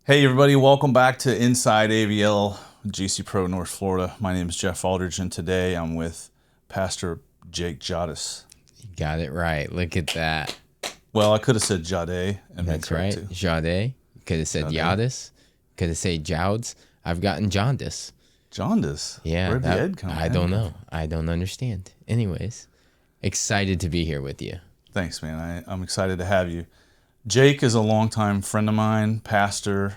Hey everybody, welcome back to Inside AVL, GC Pro North Florida. My name is Jeff Aldridge, and today I'm with Pastor Jake Jaudes. You got it right. Look at that. Well, I could have said Jade and been That's correct right. too. Jaudes. Could have said Jade. Jaudes. Could have said Jaudes. I've gotten jaundice. Jaundice. Yeah. Where'd the Ed come I don't know. I don't understand. Anyways, excited to be here with you. Thanks, man. I'm excited to have you. Jake is a longtime friend of mine, pastor.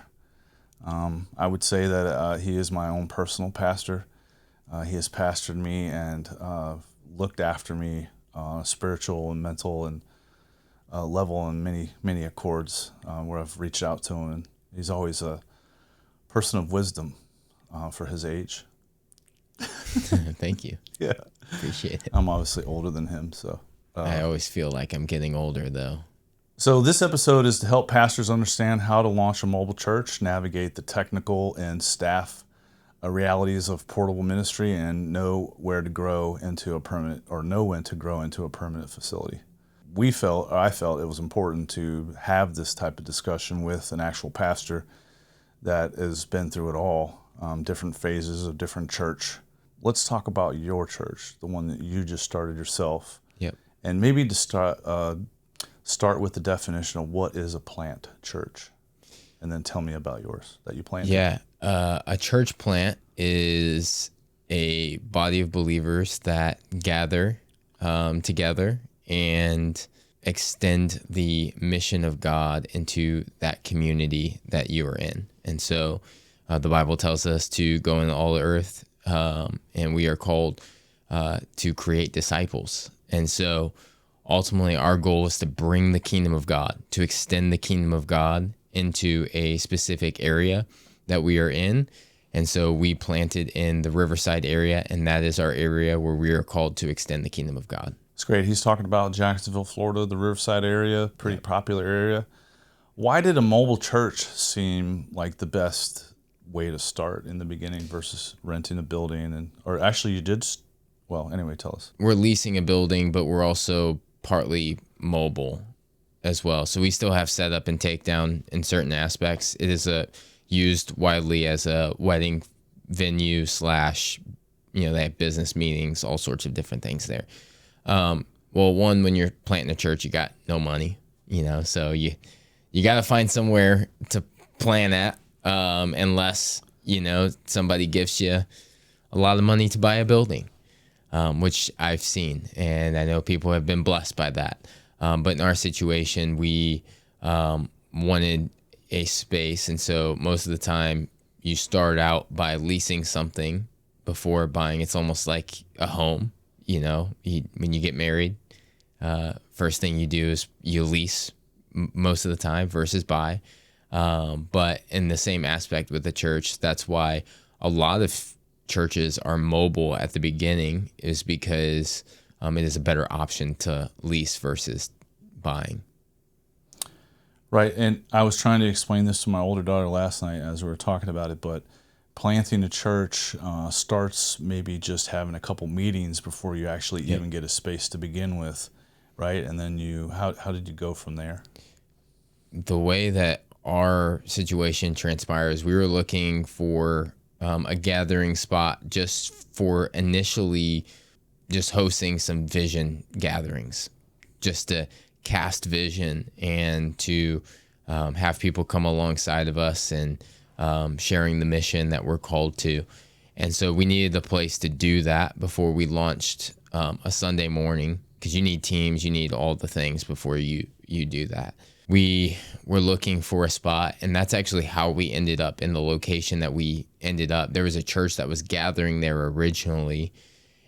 I would say that he is my own personal pastor. He has pastored me and looked after me spiritual and mental and level on many accords where I've reached out to him, and he's always a person of wisdom for his age. Thank you. Yeah, Appreciate it. I'm obviously older than him, so. I always feel like I'm getting older, though. So this episode is to help pastors understand how to launch a mobile church, navigate the technical and staff realities of portable ministry, and know when to grow into a permanent facility. I felt it was important to have this type of discussion with an actual pastor that has been through it all, different phases of different church. Let's talk about your church, the one that you just started yourself. Yep. And maybe to start with the definition of what is a plant church, and then tell me about yours that you planted. Yeah. A church plant is a body of believers that gather together and extend the mission of God into that community that you are in. And so the Bible tells us to go into all the earth, and we are called to create disciples. And so ultimately our goal is to bring the kingdom of God, to extend the kingdom of God into a specific area that we are in. And so we planted in the Riverside area, and that is our area where we are called to extend the kingdom of God. It's great. He's talking about Jacksonville, Florida, the Riverside area, pretty popular area. Why did a mobile church seem like the best way to start in the beginning versus renting a building? Or actually you did, anyway, tell us. We're leasing a building, but we're also partly mobile as well. So we still have setup and takedown in certain aspects. It is used widely as a wedding venue / they have business meetings, all sorts of different things there. One, when you're planting a church, you got no money, so you got to find somewhere to plan at, unless, somebody gives you a lot of money to buy a building, which I've seen, and I know people have been blessed by that. But in our situation, we wanted a space, and so most of the time you start out by leasing something before buying. It's almost like a home. When you get married, first thing you do is you lease most of the time versus buy. But in the same aspect with the church, that's why a lot of churches are mobile at the beginning, is because it is a better option to lease versus buying. Right, and I was trying to explain this to my older daughter last night as we were talking about it, but planting a church starts maybe just having a couple meetings before you actually even get a space to begin with, right? And then how did you go from there? The way that our situation transpires, we were looking for a gathering spot just for initially just hosting some vision gatherings, just to cast vision and to have people come alongside of us and sharing the mission that we're called to. And so we needed a place to do that before we launched a Sunday morning, because you need teams, you need all the things before you do that. We were looking for a spot, and that's actually how we ended up in the location that we ended up. There was a church that was gathering there originally,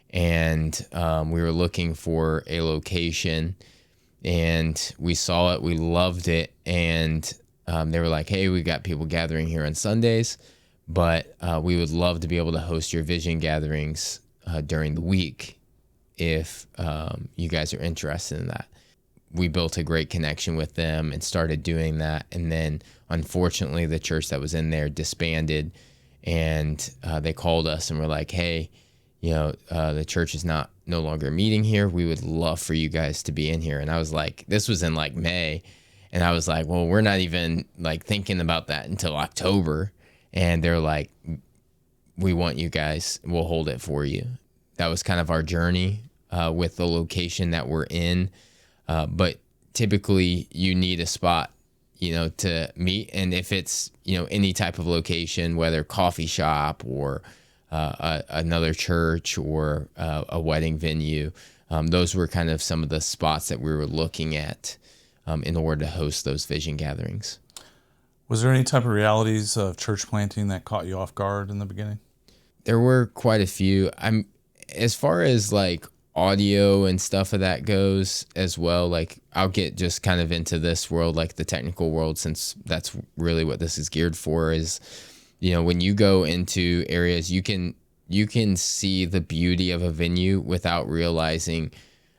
and we were looking for a location, and we saw it, we loved it, and they were like, hey, we got people gathering here on Sundays, but we would love to be able to host your vision gatherings during the week if you guys are interested in that. We built a great connection with them and started doing that. And then, unfortunately, the church that was in there disbanded, and they called us and were like, hey, the church is no longer meeting here. We would love for you guys to be in here. And I was like, this was in like May. And I was like, well, we're not even like thinking about that until October. And they're like, we want you guys. We'll hold it for you. That was kind of our journey with the location that we're in. But typically you need a spot, to meet. And if it's, any type of location, whether coffee shop or another church or a wedding venue, those were kind of some of the spots that we were looking at in order to host those vision gatherings. Was there any type of realities of church planting that caught you off guard in the beginning? There were quite a few. As far as like audio and stuff of that goes as well, like I'll get just kind of into this world, like the technical world, since that's really what this is geared for, is, when you go into areas, you can see the beauty of a venue without realizing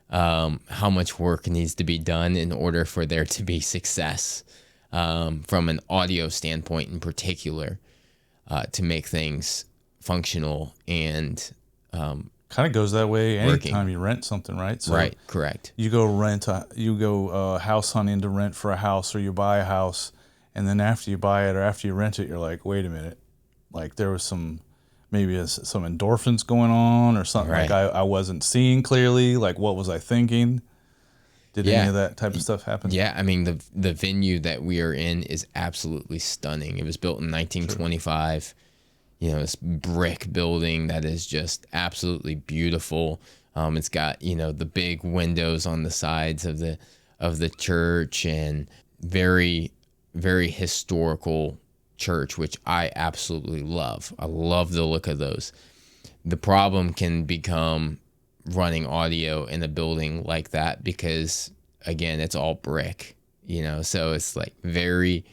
how much work needs to be done in order for there to be success, from an audio standpoint in particular, to make things functional and kind of goes that way working. anytime you rent something, right? So right, correct. You go house hunting to rent for a house, or you buy a house, and then after you buy it or after you rent it, you're like, wait a minute, like there was some endorphins going on or something. Right. Like I wasn't seeing clearly. Like, what was I thinking? Did any of that type of stuff happen? Yeah, I mean, the venue that we are in is absolutely stunning. It was built in 1925. Sure. This brick building that is just absolutely beautiful. It's got, the big windows on the sides of the church, and very, very historical church, which I absolutely love. I love the look of those. The problem can become running audio in a building like that because, again, it's all brick, so it's like very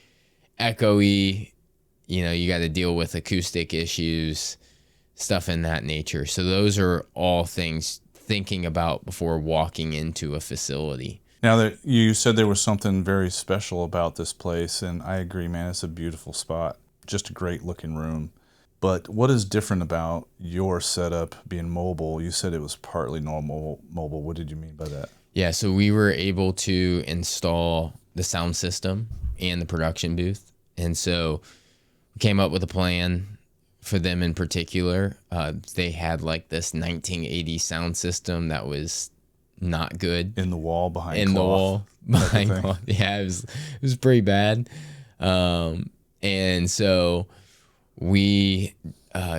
echoey. You got to deal with acoustic issues, stuff in that nature. So those are all things thinking about before walking into a facility. Now that you said there was something very special about this place, and I agree, man, it's a beautiful spot, just a great looking room. But what is different about your setup being mobile? You said it was partly mobile. What did you mean by that? Yeah, so we were able to install the sound system and the production booth. And so we came up with a plan for them in particular. They had like this 1980 sound system that was not good. In the wall behind In cloth, the wall behind cloth. Yeah, it was pretty bad. And so we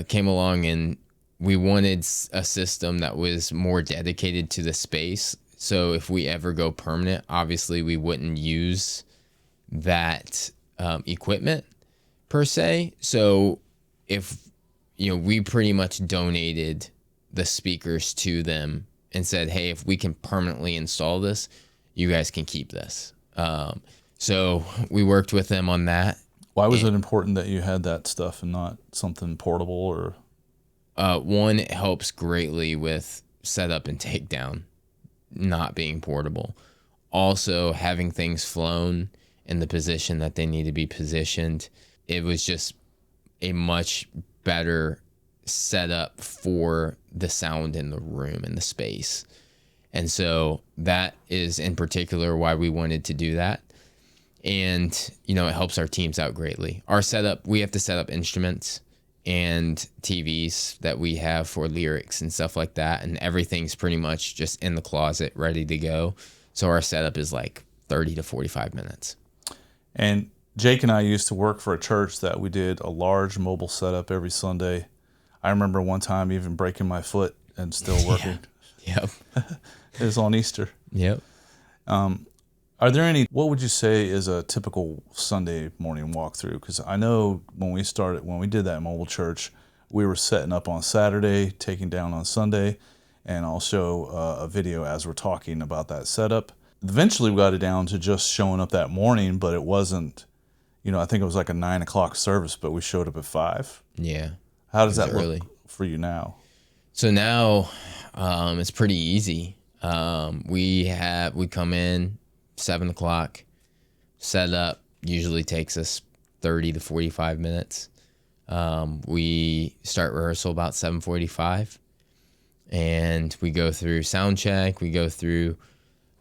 came along and we wanted a system that was more dedicated to the space. So if we ever go permanent, obviously we wouldn't use that equipment per se. So if, we pretty much donated the speakers to them and said, hey, if we can permanently install this, you guys can keep this. So we worked with them on that. Why was it important that you had that stuff and not something portable? Or one, it helps greatly with setup and takedown, not being portable. Also, having things flown in the position that they need to be positioned. It was just a much better setup for the sound in the room and the space. And so that is in particular why we wanted to do that. And, it helps our teams out greatly. Our setup, we have to set up instruments and TVs that we have for lyrics and stuff like that. And everything's pretty much just in the closet, ready to go. So our setup is like 30 to 45 minutes. And Jake and I used to work for a church that we did a large mobile setup every Sunday. I remember one time even breaking my foot and still working. Yep. It was on Easter. Yep. Are there any, what would you say is a typical Sunday morning walkthrough? Because I know when we did that mobile church, we were setting up on Saturday, taking down on Sunday, and I'll show a video as we're talking about that setup. Eventually we got it down to just showing up that morning, but it wasn't, I think it was like a 9 o'clock service, but we showed up at 5. Yeah. How does that look for you now? So now it's pretty easy. We come in 7 o'clock, set up, usually takes us 30 to 45 minutes. We start rehearsal about 7:45, and we go through sound check. We go through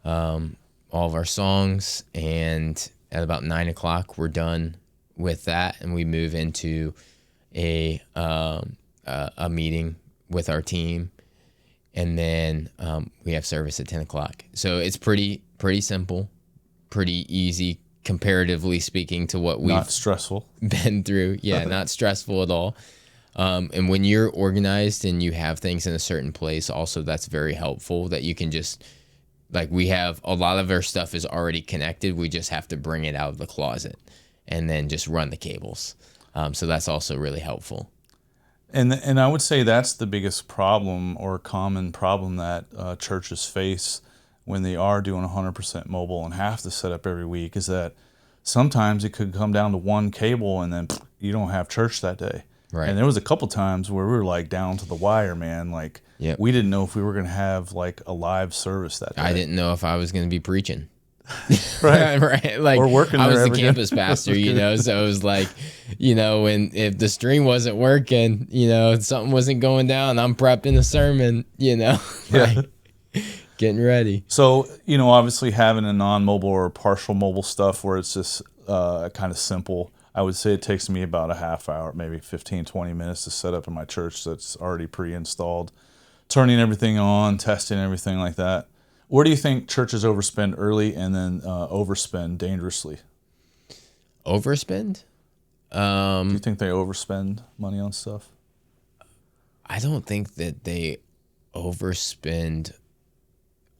all of our songs, and at about 9 o'clock, we're done with that, and we move into a meeting with our team, and then we have service at 10 o'clock. So it's pretty simple, pretty easy, comparatively speaking, to what we've Not stressful. been through. Yeah, not stressful at all. And when you're organized and you have things in a certain place, also that's very helpful, that you can just, like, we have a lot of our stuff is already connected. We just have to bring it out of the closet and then just run the cables. So that's also really helpful. And I would say that's the biggest problem, or common problem, that churches face when they are doing 100% mobile and have to set up every week, is that sometimes it could come down to one cable and then you don't have church that day. Right. And there was a couple times where we were like down to the wire, man. Like, Yep. we didn't know if we were going to have like a live service that day. I didn't know if I was going to be preaching. Right. Right. Like, Or working I was there the every day. campus pastor, you know, so it was like, you know, when if the stream wasn't working, you know, something wasn't going down, I'm prepping a sermon, you know, like, getting ready. So, you know, obviously having a non-mobile or partial mobile stuff where it's just kind of simple, I would say it takes me about a half hour, maybe 15, 20 minutes to set up in my church that's already pre-installed, turning everything on, testing everything like that. Where do you think churches overspend early and then overspend dangerously? Overspend? Do you think they overspend money on stuff? I don't think that they overspend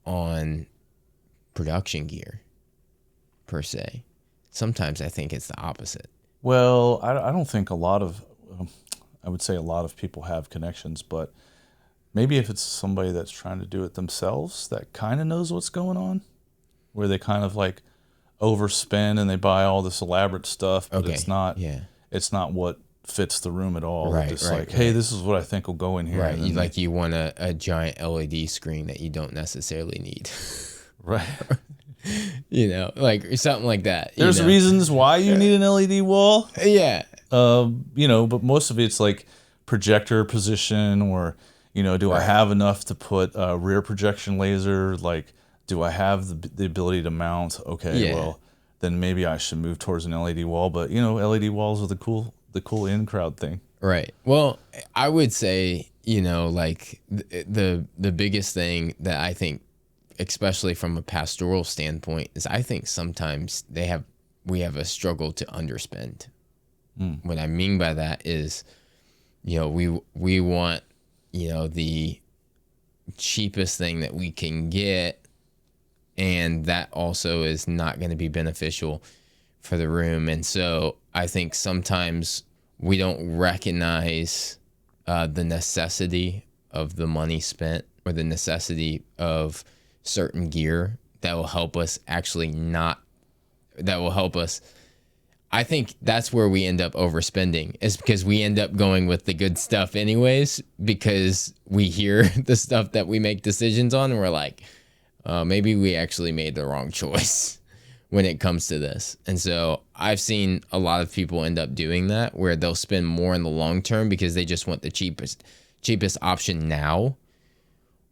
on production gear per se. Sometimes I think it's the opposite. Well, I don't think I would say a lot of people have connections, but maybe if it's somebody that's trying to do it themselves that kind of knows what's going on, where they kind of like overspend and they buy all this elaborate stuff, but Okay. it's not what fits the room at all. Right, Just right, like, hey, right. this is what I think will go in here. Right. And then Like you want a giant LED screen that you don't necessarily need. right. You know, like something like that. There's you know? reasons why you need an LED wall. Yeah. You know, but most of it's like projector position, or, you know, do I have enough to put a rear projection laser? Like, do I have the ability to mount? Okay, Yeah. well, then maybe I should move towards an LED wall. But, you know, LED walls are the cool in crowd thing. Right. Well, I would say, you know, like the biggest thing that I think, especially from a pastoral standpoint, is I think sometimes we have a struggle to underspend. What I mean by that is, you know, we want, you know, the cheapest thing that we can get, and that also is not going to be beneficial for the room. And so I think sometimes we don't recognize the necessity of the money spent, or the necessity of certain gear that will help us I think that's where we end up overspending, is because we end up going with the good stuff anyways, because we hear the stuff that we make decisions on and we're like, maybe we actually made the wrong choice when it comes to this. And so I've seen a lot of people end up doing that, where they'll spend more in the long term because they just want the cheapest option now,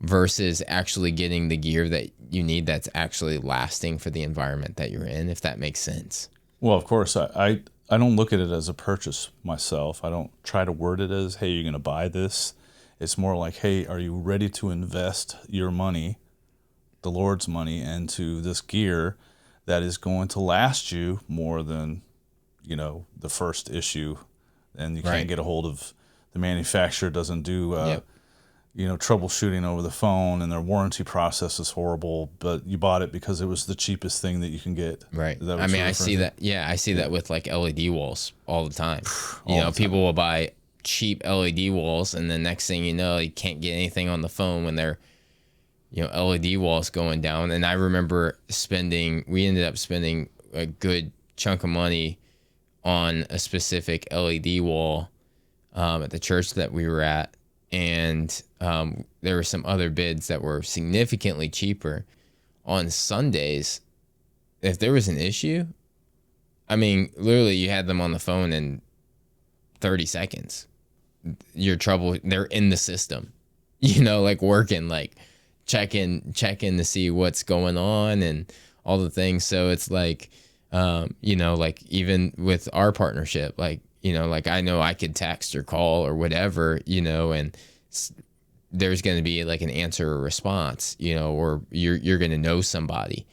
versus actually getting the gear that you need that's actually lasting for the environment that you're in, if that makes sense. Well, of course, I don't look at it as a purchase myself. I don't try to word it as, hey, you're going to buy this. It's more like, hey, are you ready to invest your money, the Lord's money, into this gear that is going to last you more than, you know, the first issue, and you Right. can't get a hold of, the manufacturer doesn't do Yep. you know, troubleshooting over the phone, and their warranty process is horrible, but you bought it because it was the cheapest thing that you can get. Right. Is that what I mean, you're I referring see to? that. Yeah, I see that with like LED walls all the time. All You know, the time. people will buy cheap LED walls, and the next thing you know, you can't get anything on the phone when they're, you know, LED walls going down. And I remember we ended up spending a good chunk of money on a specific LED wall at the church that we were at. And there were some other bids that were significantly cheaper. On Sundays, if there was an issue, I mean, literally you had them on the phone in 30 seconds. They're in the system, you know, like working, like checking to see what's going on and all the things. So it's like, Like even with our partnership, like, like I know I could text or call or whatever, and there's going to be like an answer or response, or you're going to know somebody.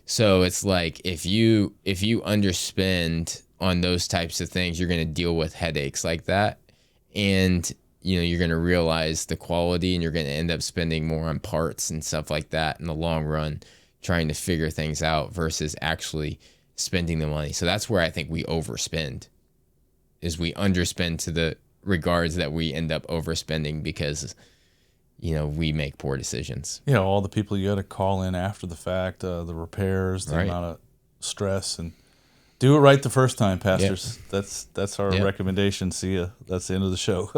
So it's like if you underspend on those types of things, you're going to deal with headaches like that, and you're going to realize the quality, and you're going to end up spending more on parts and stuff like that in the long run, trying to figure things out versus actually spending the money. So that's where I think we overspend, is we underspend to the regards that we end up overspending because we make poor decisions. Yeah, all the people you got to call in after the fact, the repairs, the amount of stress, and do it right the first time, pastors. Yep. That's our recommendation. See ya. That's the end of the show.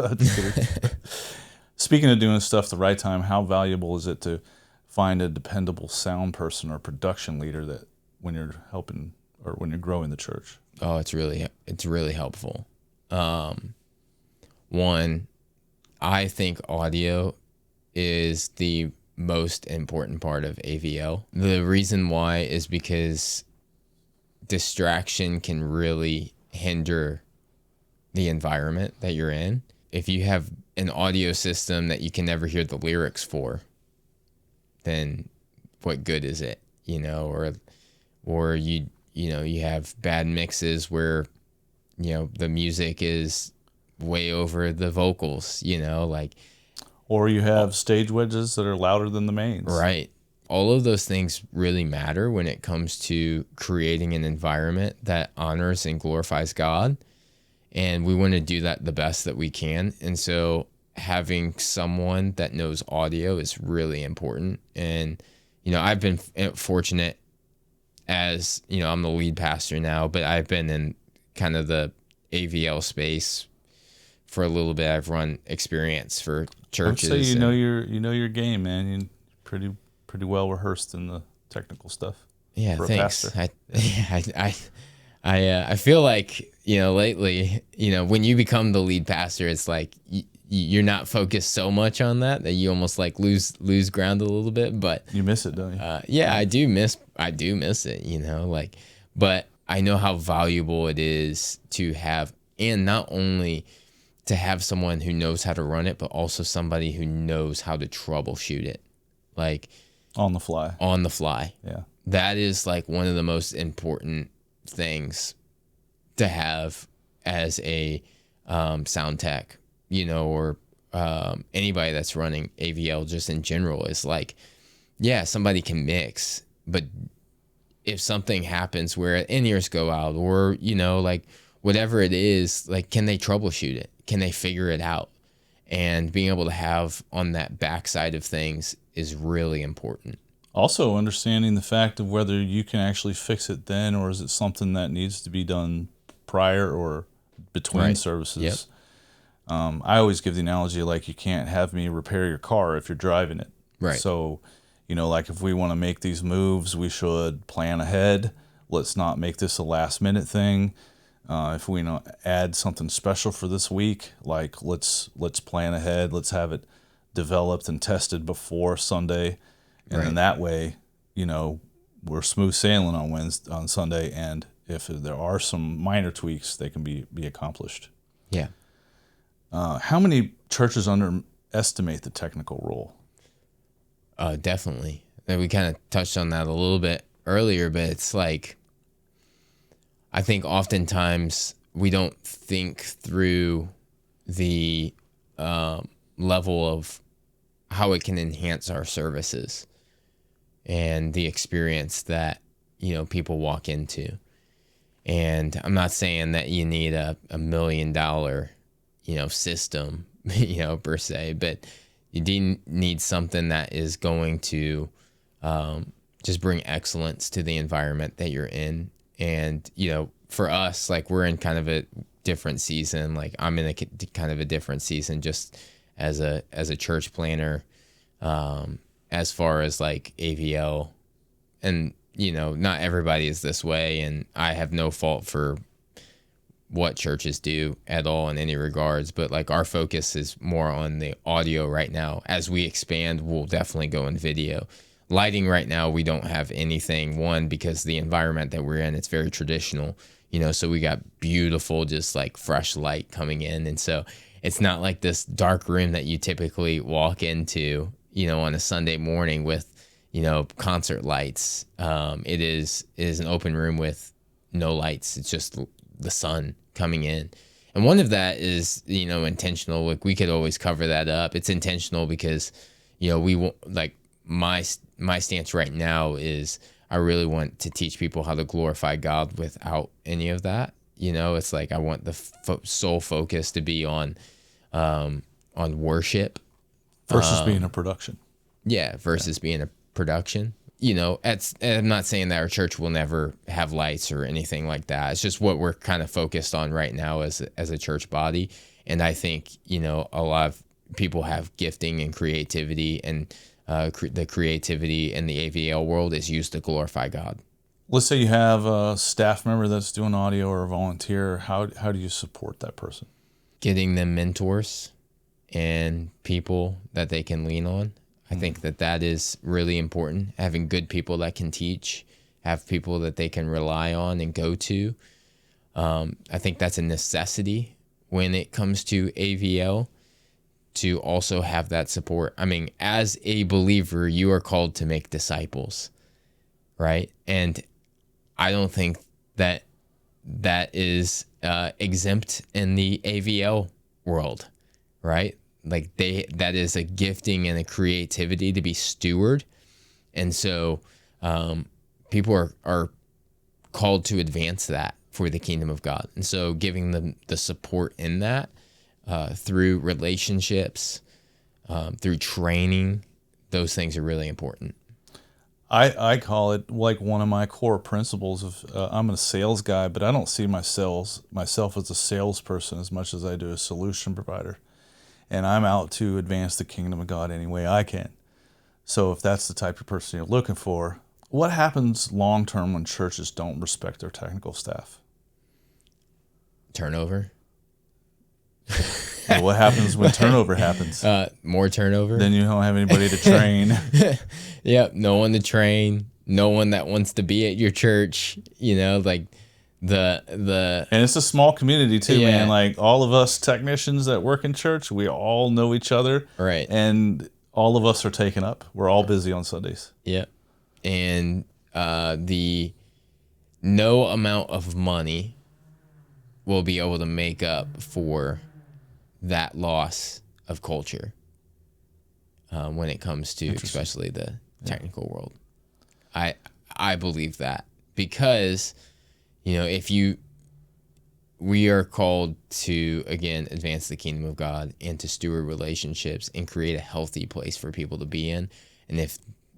Speaking of doing stuff the right time, how valuable is it to find a dependable sound person or production leader that when you're helping or when you're growing the church? Oh, it's really helpful. One, I think audio is the most important part of AVL. The reason why is because distraction can really hinder the environment that you're in. If you have an audio system that you can never hear the lyrics for, then what good is it? Or you have bad mixes where the music is way over the vocals, or you have stage wedges that are louder than the mains. Right. All of those things really matter when it comes to creating an environment that honors and glorifies God. And we want to do that the best that we can. And so having someone that knows audio is really important. And, I've been fortunate as, I'm the lead pastor now, but I've been in kind of the AVL space for a little bit. I've run experience for churches. I would say know your game, man. You're pretty well rehearsed in the technical stuff. Yeah, thanks. I feel like lately, when you become the lead pastor, it's like you're not focused so much on that you almost like lose ground a little bit. But you miss it, don't you? Yeah, I do miss it. But I know how valuable it is to have, and not only to have someone who knows how to run it, but also somebody who knows how to troubleshoot it. Like on the fly. Yeah. That is like one of the most important things to have as a sound tech, or anybody that's running AVL just in general is like, yeah, somebody can mix, but if something happens where in-ears go out or, like whatever it is, like, can they troubleshoot it? Can they figure it out? And being able to have on that backside of things is really important. Also, understanding the fact of whether you can actually fix it then, or is it something that needs to be done prior or between services. Yep. I always give the analogy like you can't have me repair your car if you're driving it. Right. So, like if we want to make these moves, we should plan ahead. Let's not make this a last minute thing. If we add something special for this week, like let's plan ahead. Let's have it developed and tested before Sunday, and then that way, we're smooth sailing on Sunday. And if there are some minor tweaks, they can be accomplished. Yeah. How many churches underestimate the technical role? Definitely. We kind of touched on that a little bit earlier, but it's like, I think oftentimes we don't think through the level of how it can enhance our services and the experience that, people walk into. And I'm not saying that you need a $1 million, system, per se, but you do need something that is going to just bring excellence to the environment that you're in. And, for us, like we're in kind of a different season. Like I'm in a kind of a different season just as a church planner, as far as like AVL. And, not everybody is this way. And I have no fault for what churches do at all in any regards. But like our focus is more on the audio right now. As we expand, we'll definitely go in video. Lighting right now, we don't have anything. One, because the environment that we're in, it's very traditional, so we got beautiful, just like fresh light coming in. And so it's not like this dark room that you typically walk into, on a Sunday morning with, concert lights. It is an open room with no lights. It's just the sun coming in. And one of that is, intentional. Like, we could always cover that up. It's intentional because, we want, like, my stance right now is I really want to teach people how to glorify God without any of that. It's like I want the sole focus to be on worship versus being a production. Yeah, versus being a production. I'm not saying that our church will never have lights or anything like that. It's just what we're kind of focused on right now as a church body. And I think, a lot of people have gifting and creativity, and the creativity in the AVL world is used to glorify God. Let's say you have a staff member that's doing audio or a volunteer. How do you support that person? Getting them mentors and people that they can lean on. I think that is really important. Having good people that can teach, have people that they can rely on and go to. I think that's a necessity when it comes to AVL, to also have that support. I mean, as a believer, you are called to make disciples, right? And I don't think that is exempt in the AVL world, right? Like, that is a gifting and a creativity to be steward. And so people are called to advance that for the kingdom of God. And so giving them the support in that, through relationships, through training, those things are really important. I call it like one of my core principles of I'm a sales guy, but I don't see myself as a salesperson as much as I do a solution provider. And I'm out to advance the kingdom of God any way I can. So if that's the type of person you're looking for, what happens long term when churches don't respect their technical staff? Turnover. What happens when turnover happens? More turnover. Then you don't have anybody to train. Yep, no one to train, no one that wants to be at your church, like and it's a small community too, Yeah. man. Like, all of us technicians that work in church, we all know each other. Right. And all of us are taken up. We're all busy on Sundays. Yep. And the no amount of money will be able to make up for that loss of culture when it comes to especially the technical world. I believe that, because we are called to, again, advance the kingdom of God and to steward relationships and create a healthy place for people to be in. And if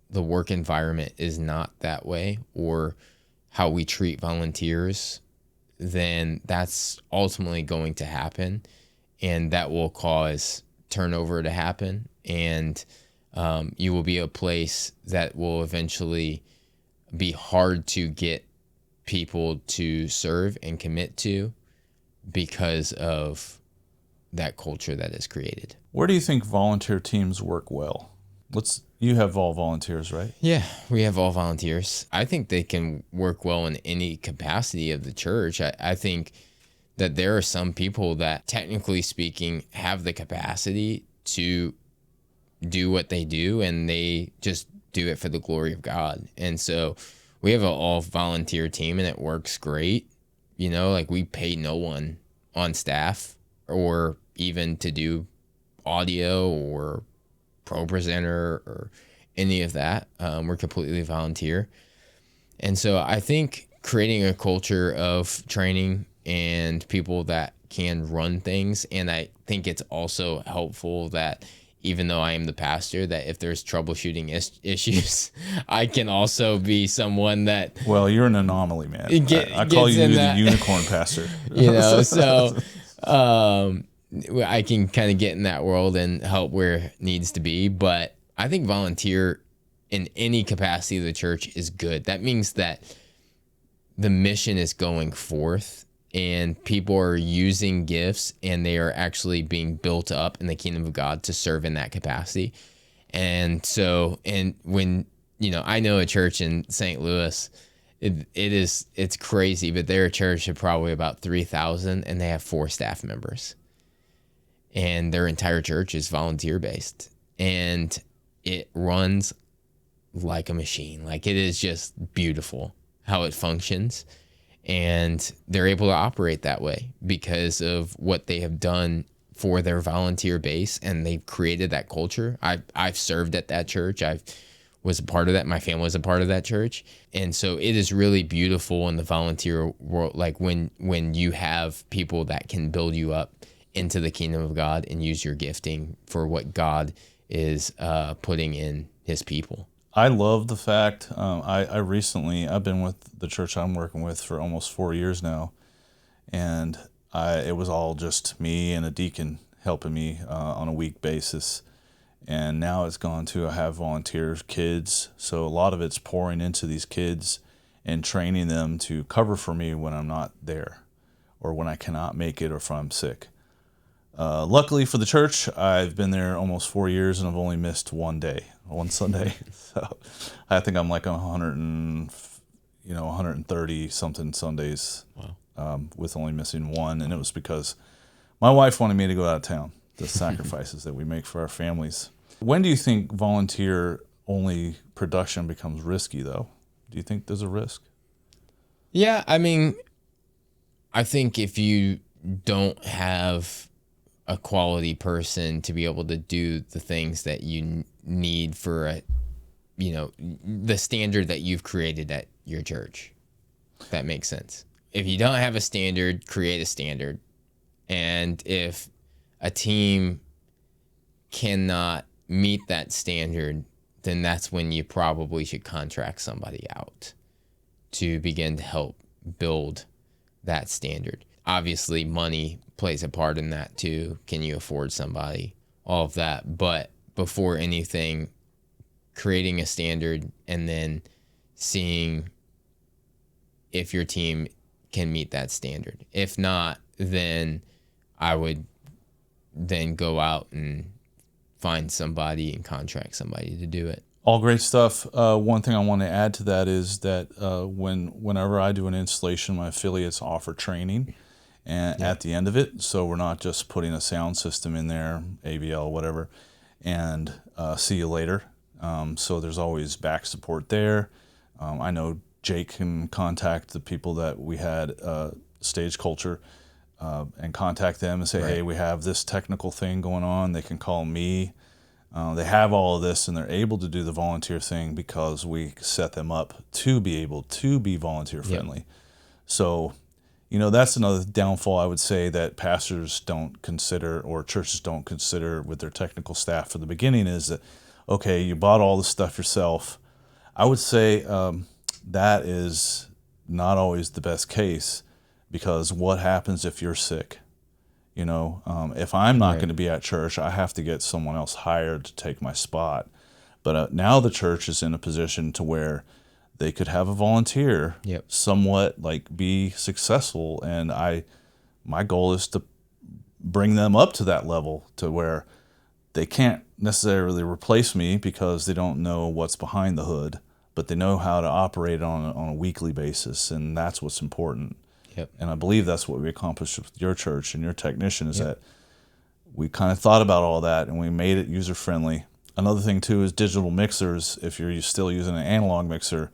the work environment is not that way, or how we treat volunteers, then that's ultimately going to happen, and that will cause turnover to happen. And you will be a place that will eventually be hard to get people to serve and commit to, because of that culture that is created. Where do you think volunteer teams work well? You have all volunteers, right? Yeah, we have all volunteers. I think they can work well in any capacity of the church. I think that there are some people that, technically speaking, have the capacity to do what they do, and they just do it for the glory of God. And so we have an all volunteer team, and it works great. Like, we pay no one on staff or even to do audio or pro presenter or any of that. We're completely volunteer. And so I think creating a culture of training and people that can run things. And I think it's also helpful that, even though I am the pastor, that if there's troubleshooting issues, I can also be someone that... Well, you're an anomaly, man. I call you the unicorn pastor. So I can kind of get in that world and help where it needs to be. But I think volunteer in any capacity of the church is good. That means that the mission is going forth, and people are using gifts, and they are actually being built up in the kingdom of God to serve in that capacity. And so, and when I know a church in St. Louis. It's crazy, but they're a church of probably about 3,000, and they have 4 staff members, and their entire church is volunteer based, and it runs like a machine. Like, it is just beautiful how it functions, and they're able to operate that way because of what they have done for their volunteer base, and they've created that culture. I've served at that church. I've was a part of that. My family was a part of that church. And so it is really beautiful in the volunteer world, like when you have people that can build you up into the kingdom of God and use your gifting for what God is putting in his people. I love the fact I've been with the church I'm working with for almost 4 years now, and it was all just me and a deacon helping me on a week basis. And now it's gone to I have volunteers, kids. So a lot of it's pouring into these kids and training them to cover for me when I'm not there or when I cannot make it or if I'm sick. Luckily for the church, I've been there almost 4 years and I've only missed one day, one Sunday. So I think I'm like 130 something Sundays. Wow. With only missing one. And it was because my wife wanted me to go out of town. The sacrifices that we make for our families. When do you think volunteer only production becomes risky, though? Do you think there's a risk? Yeah, I mean, I think if you don't have a quality person to be able to do the things that you need for the standard that you've created at your church, if that makes sense. If you don't have a standard, create a standard. And if a team cannot meet that standard, then that's when you probably should contract somebody out to begin to help build that standard. Obviously, money plays a part in that too. Can you afford somebody? All of that. But before anything, creating a standard and then seeing if your team can meet that standard. If not, then I would then go out and find somebody and contract somebody to do it. All great stuff. One thing I want to add to that is that whenever I do an installation, my affiliates offer training and at the end of it. So we're not just putting a sound system in there, AVL, whatever, and see you later. So there's always back support there. I know Jake can contact the people that we had Stage Culture and contact them and say, hey, we have this technical thing going on. They can call me. They have all of this, and they're able to do the volunteer thing because we set them up to be able to be volunteer friendly. Yep. So, that's another downfall I would say that pastors don't consider or churches don't consider with their technical staff from the beginning is that, okay, you bought all this stuff yourself. I would say that is not always the best case. Because what happens if you're sick? If I'm not going to be at church, I have to get someone else hired to take my spot. But now the church is in a position to where they could have a volunteer somewhat like be successful. And my goal is to bring them up to that level to where they can't necessarily replace me because they don't know what's behind the hood, but they know how to operate on a weekly basis. And that's what's important. Yep. And I believe that's what we accomplished with your church and your technician is that we kind of thought about all that and we made it user-friendly. Another thing, too, is digital mixers. If you're still using an analog mixer,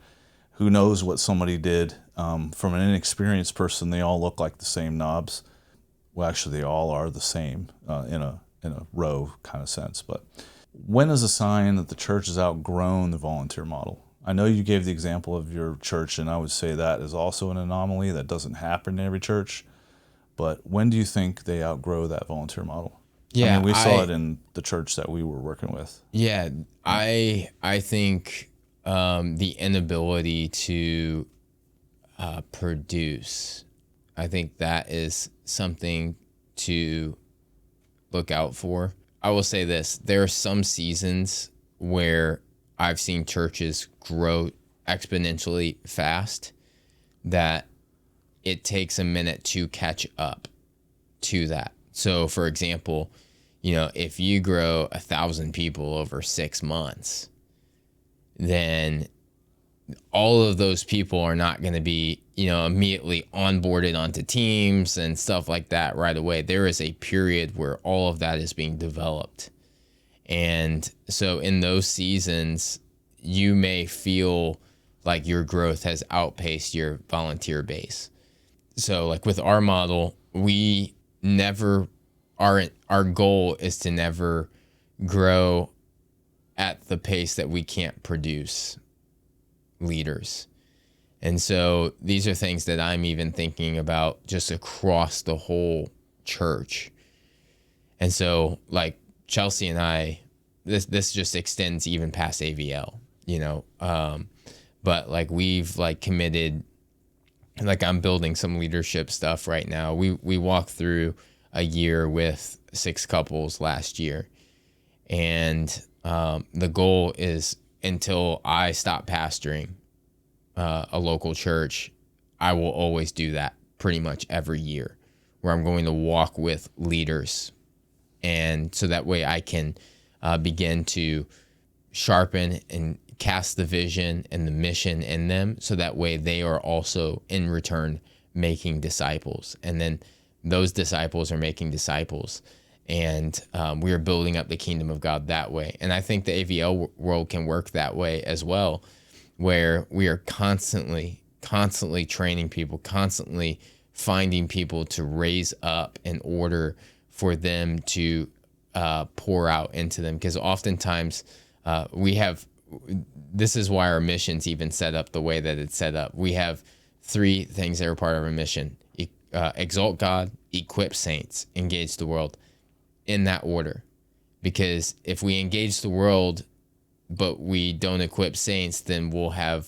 who knows what somebody did. From an inexperienced person, they all look like the same knobs. Well, actually, they all are the same in a row kind of sense. But when is a sign that the church has outgrown the volunteer model? I know you gave the example of your church, and I would say that is also an anomaly that doesn't happen in every church. But when do you think they outgrow that volunteer model? Yeah, I mean, we saw it in the church that we were working with. Yeah, I think the inability to produce, I think that is something to look out for. I will say this: there are some seasons where I've seen churches grow exponentially fast that it takes a minute to catch up to that. So, for example, if you grow 1,000 people over 6 months, then all of those people are not going to be, immediately onboarded onto teams and stuff like that right away. There is a period where all of that is being developed. And so in those seasons, you may feel like your growth has outpaced your volunteer base. So like with our model, we never, our goal is to never grow at the pace that we can't produce leaders. And so these are things that I'm even thinking about just across the whole church. And so like Chelsea and I, this just extends even past AVL, but like we've like committed, like I'm building some leadership stuff right now. We walked through a year with 6 couples last year. And the goal is until I stop pastoring a local church, I will always do that pretty much every year, where I'm going to walk with leaders. And so that way I can begin to sharpen and cast the vision and the mission in them. So that way they are also in return making disciples. And then those disciples are making disciples. And we are building up the kingdom of God that way. And I think the AVL world can work that way as well, where we are constantly training people, constantly finding people to raise up in order for them to pour out into them. Because oftentimes this is why our mission's even set up the way that it's set up. We have 3 things that are part of our mission: exalt God, equip saints, engage the world, in that order. Because if we engage the world but we don't equip saints, then we'll have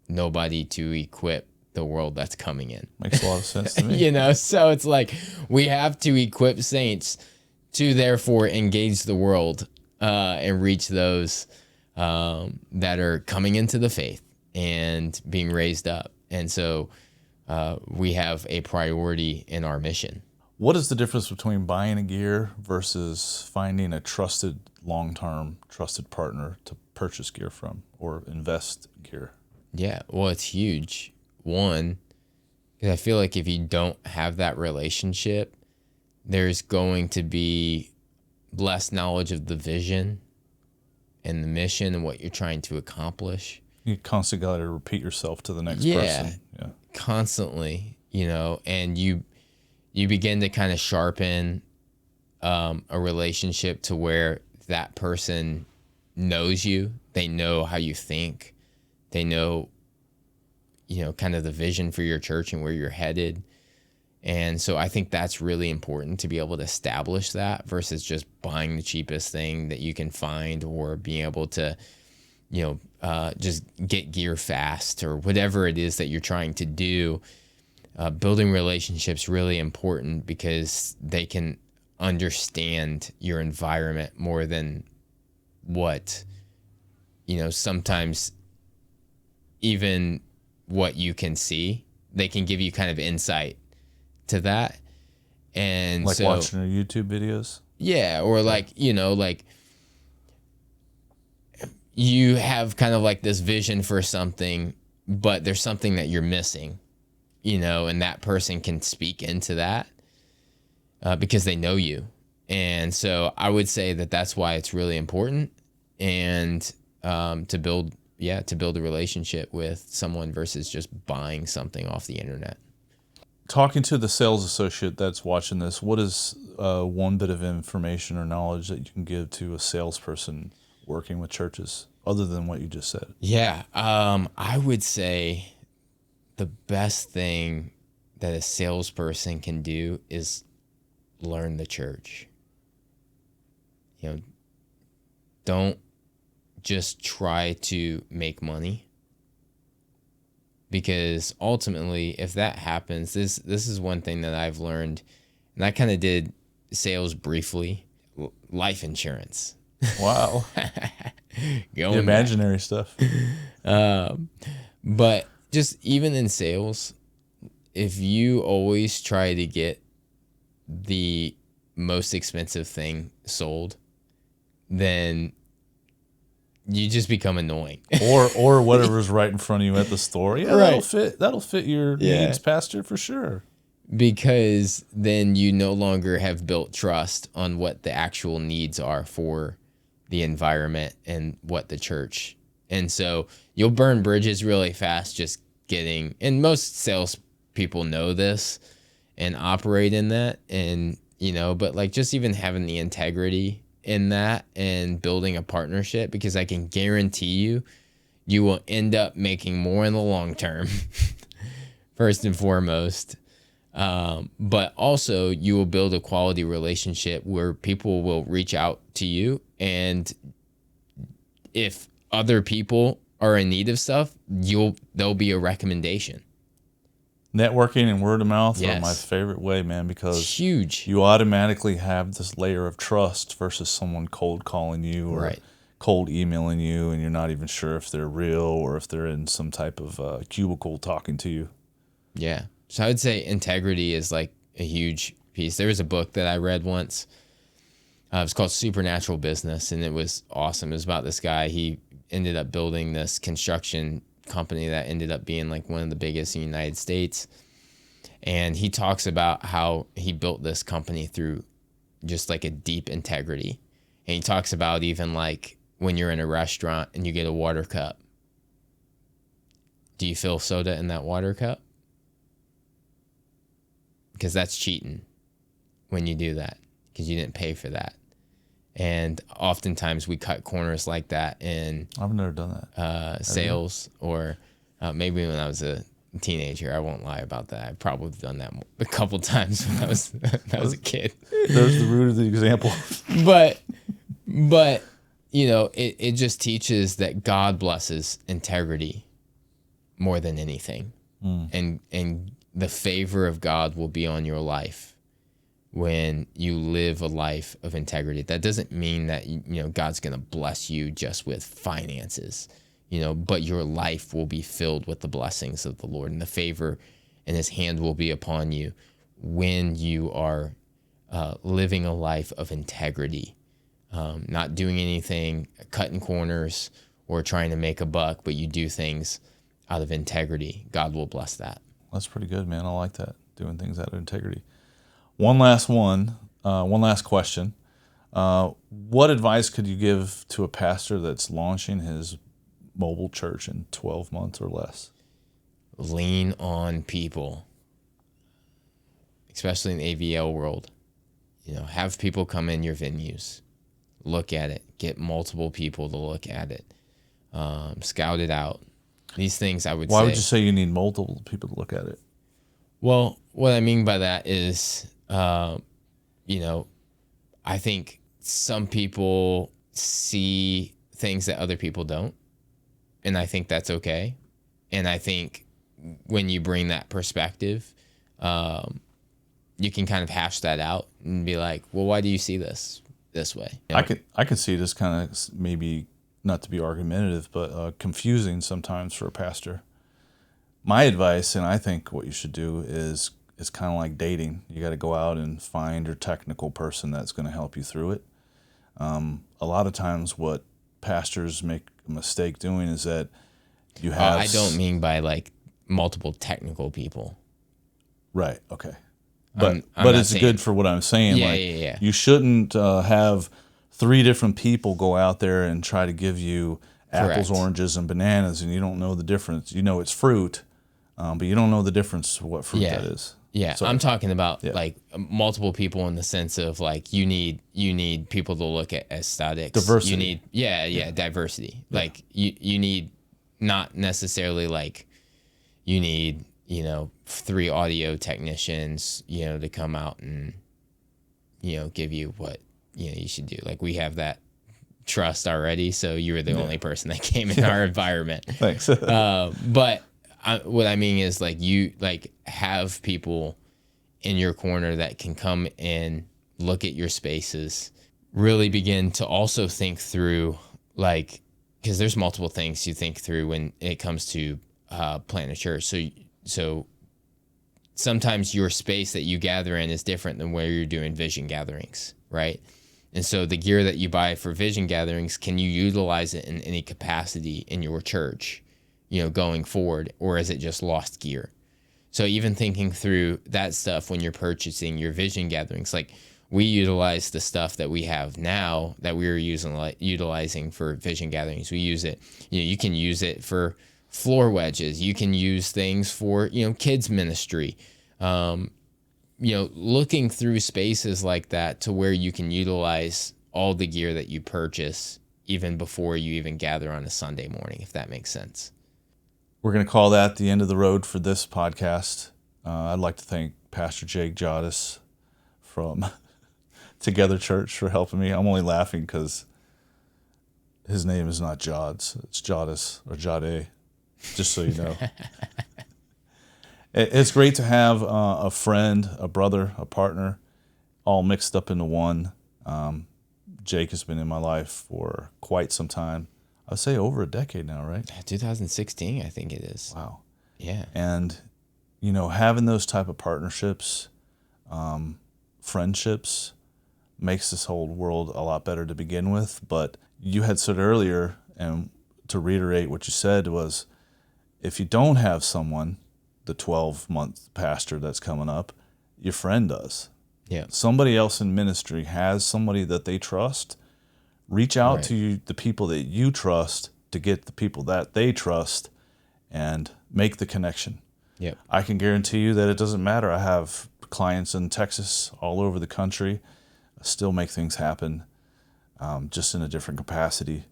nobody to equip the world that's coming in. Makes a lot of sense to me. So it's like we have to equip saints to therefore engage the world and reach those that are coming into the faith and being raised up. And so we have a priority in our mission. What is the difference between buying a gear versus finding a trusted, long-term, trusted partner to purchase gear from or invest gear? Yeah, well, it's huge. One, because I feel like if you don't have that relationship, there's going to be less knowledge of the vision and the mission and what you're trying to accomplish. You constantly got to repeat yourself to the next person. Yeah, constantly, and you begin to kind of sharpen a relationship to where that person knows you. They know how you think. They know, kind of the vision for your church and where you're headed. And so I think that's really important, to be able to establish that versus just buying the cheapest thing that you can find, or being able to, just get gear fast or whatever it is that you're trying to do. Building relationships really important because they can understand your environment more than what, sometimes even what you can see. They can give you kind of insight to that. And like so, watching your YouTube videos? Yeah, or like, like you have kind of like this vision for something, but there's something that you're missing. And that person can speak into that because they know you. And so I would say that that's why it's really important, and to build a relationship with someone versus just buying something off the internet. Talking to the sales associate that's watching this, what is one bit of information or knowledge that you can give to a salesperson working with churches other than what you just said? Yeah, I would say the best thing that a salesperson can do is learn the church. Don't just try to make money, because ultimately, if that happens, this is one thing that I've learned, and I kind of did sales briefly. Life insurance. Wow. The imaginary stuff. But just even in sales, if you always try to get the most expensive thing sold, then you just become annoying. or whatever's right in front of you at the store. Yeah, Right. That'll fit your needs, Pastor, for sure. Because then you no longer have built trust on what the actual needs are for the environment and what the church. And so you'll burn bridges really fast just getting, and most sales people know this and operate in that. And, but like just even having the integrity in that and building a partnership, because I can guarantee you will end up making more in the long term, first and foremost. But also you will build a quality relationship where people will reach out to you. And if other people are in need of stuff, there'll be a recommendation. Networking and word of mouth Yes. are my favorite way, man, because It's huge. you automatically have this layer of trust versus someone cold calling you or Right. cold emailing you, and you're not even sure if they're real or if they're in some type of cubicle talking to you. Yeah. So I would say integrity is like a huge piece. There was a book that I read once. It was called Supernatural Business, and it was awesome. It was about this guy. He ended up building this construction company that ended up being like one of the biggest in the United States. And he talks about how he built this company through just like a deep integrity. And he talks about even like when you're in a restaurant and you get a water cup. Do you fill soda in that water cup? Because that's cheating when you do that, because you didn't pay for that. And oftentimes we cut corners like that in I've never done that. sales, or maybe when I was a teenager. I won't lie about that. I've probably done that a couple times when I was a kid. There's the root of the example. But it just teaches that God blesses integrity more than anything. And the favor of God will be on your life when you live a life of integrity. That doesn't mean that God's going to bless you just with finances, but your life will be filled with the blessings of the Lord, and the favor and his hand will be upon you when you are living a life of integrity, not doing anything, cutting corners or trying to make a buck, but you do things out of integrity. God will bless that. That's pretty good, man. I like that, doing things out of integrity. One last question. What advice could you give to a pastor that's launching his mobile church in 12 months or less? Lean on people, especially in the AVL world. Have people come in your venues, look at it, get multiple people to look at it, scout it out. These things I would say. Why would you say you need multiple people to look at it? Well, what I mean by that is, I think some people see things that other people don't, and I think that's okay. And I think when you bring that perspective, you can kind of hash that out and be like, well, why do you see this way? I could see this kind of, maybe not to be argumentative, but confusing sometimes for a pastor. My advice, and I think what you should do, is kind of like dating. You got to go out and find your technical person that's going to help you through it. A lot of times what pastors make a mistake doing is that you have... I don't mean by like multiple technical people. Right, okay. But I'm it's good for what I'm saying. Yeah. You shouldn't have 3 different people go out there and try to give you apples, Correct. oranges, and bananas, and you don't know the difference. You know it's fruit, but you don't know the difference what fruit that is. Yeah, So, I'm talking about like multiple people in the sense of like you need people to look at aesthetics. Diversity. You need diversity. Yeah. Like you need not necessarily like you need 3 audio technicians to come out and give you what you should do. Like we have that trust already, so you were the only person that came in our environment. Thanks. But what I mean is like you have people in your corner that can come and look at your spaces, really begin to also think through, like, because there's multiple things you think through when it comes to planting a church. So sometimes your space that you gather in is different than where you're doing vision gatherings, right? And so the gear that you buy for vision gatherings, can you utilize it in any capacity in your church, going forward, or is it just lost gear? So even thinking through that stuff when you're purchasing your vision gatherings, like we utilize the stuff that we have now that we were utilizing for vision gatherings. We use it. You can use it for floor wedges. You can use things for kids ministry. Looking through spaces like that to where you can utilize all the gear that you purchase even before you even gather on a Sunday morning, if that makes sense. We're going to call that the end of the road for this podcast. I'd like to thank Pastor Jake Jaudes from Together Church for helping me. I'm only laughing because his name is not Jaudes. It's Jaudes or Jaude, just so you know. It's great to have a friend, a brother, a partner, all mixed up into one. Jake has been in my life for quite some time. I would say over a decade now, right? 2016, I think it is. Wow. Yeah. And, having those type of partnerships, friendships, makes this whole world a lot better to begin with. But you had said earlier, and to reiterate what you said, was if you don't have someone, the 12-month pastor that's coming up, your friend does. Yeah. Somebody else in ministry has somebody that they trust. Reach out Right. to the people that you trust to get the people that they trust and make the connection. Yep. I can guarantee you that it doesn't matter. I have clients in Texas, all over the country. I still make things happen, just in a different capacity.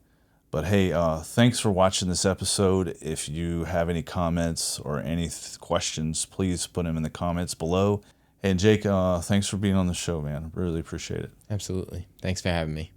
But hey, thanks for watching this episode. If you have any comments or any questions, please put them in the comments below. And Jake, thanks for being on the show, man. Really appreciate it. Absolutely. Thanks for having me.